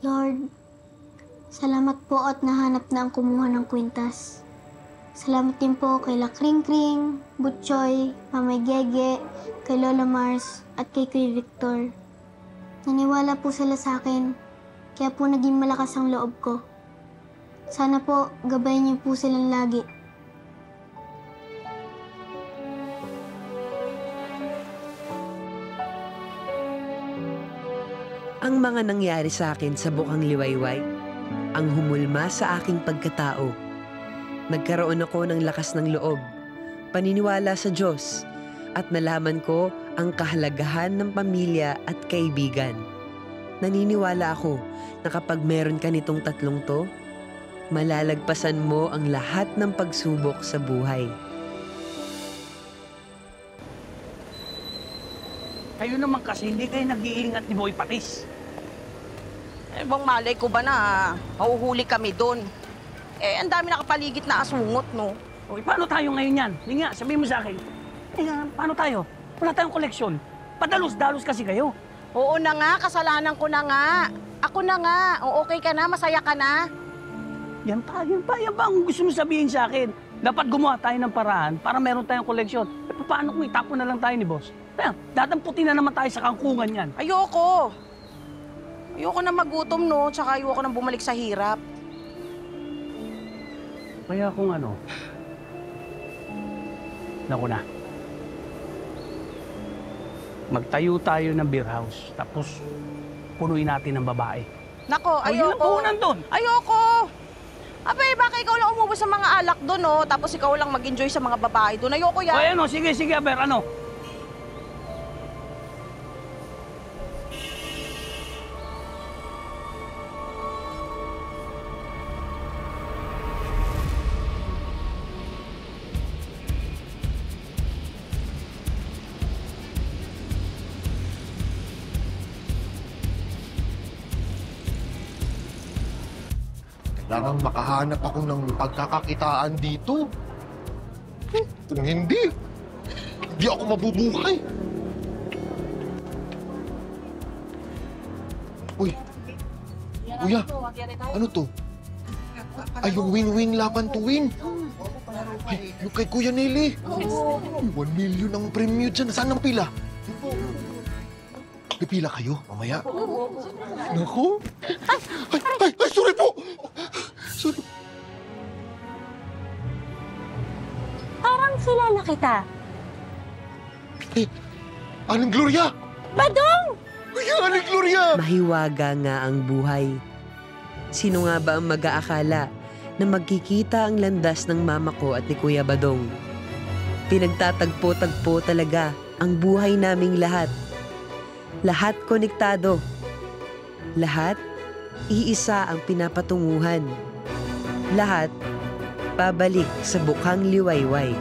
Lord, salamat po at nahanap na ang kumuha ng kwintas. Salamat din po kay La Kring Kring, Butchoy, Mamay Gege, kay Lola Mars at kay Kuya Victor. Naniwala po sila sa akin, kaya po naging malakas ang loob ko. Sana po gabayan niyo po silang lagi. Ang mga nangyari sa akin sa Bukang Liwayway, ang humulma sa aking pagkatao. Nagkaroon ako ng lakas ng loob, paniniwala sa Diyos, at nalaman ko ang kahalagahan ng pamilya at kaibigan. Naniniwala ako na kapag meron ka nitong tatlong to, malalagpasan mo ang lahat ng pagsubok sa buhay. Kayo naman kasi hindi kayo nag-iingat ni Boy Patis. Eh, bang malay ko ba na mahuhuli kami doon? Eh, ang dami nakapaligid na asungot, no? Okay, paano tayo ngayon yan? Hindi nga, sabihin mo sa akin. Paano tayo? Wala tayong koleksyon. Padalos-dalos kasi kayo. Oo na nga, kasalanan ko na nga. Ako na nga. O, okay ka na, masaya ka na. Yan pa. Yan ba ang gusto mo sabihin sa akin? Dapat gumawa tayo ng paraan para meron tayong koleksyon. Eh, paano kung itapon na lang tayo ni boss? Dadamputin na naman tayo sa kangkungan yan. Ayoko. Ayoko na magutom, no? Tsaka ayoko na bumalik sa hirap. Kaya kung ano, naku na. Magtayo tayo ng beer house, tapos punuin natin ng babae. Nako, Yun ang ayoko. puhunan doon. Ayoko. Abay, baka ikaw lang umubos sa mga alak doon, no? Tapos ikaw lang mag-enjoy sa mga babae doon. Ayoko yan. O ano, sige, Aber, ano? Kailangan makahanap ako ng pagkakakitaan dito. Kung hindi ako mabubuhay. Uy, kuya, ano to? Ay, yung win-win laban to win. Ay, yung kay Kuya Nelly. 1 million ang premyo dyan. Saan ang pila? Pipila kayo mamaya? Naku. Ay, sorry po. Sorry. Parang kilala kita. Eh, Aling Gloria! Badong! Ay, Aling Gloria! Mahiwaga nga ang buhay. Sino nga ba ang mag-aakala na magkikita ang landas ng mama ko at ni Kuya Badong? Pinagtatagpo-tagpo talaga ang buhay naming lahat. Lahat konektado. Lahat, iisa ang pinapatunguhan. Lahat, pabalik sa Bukang Liwayway.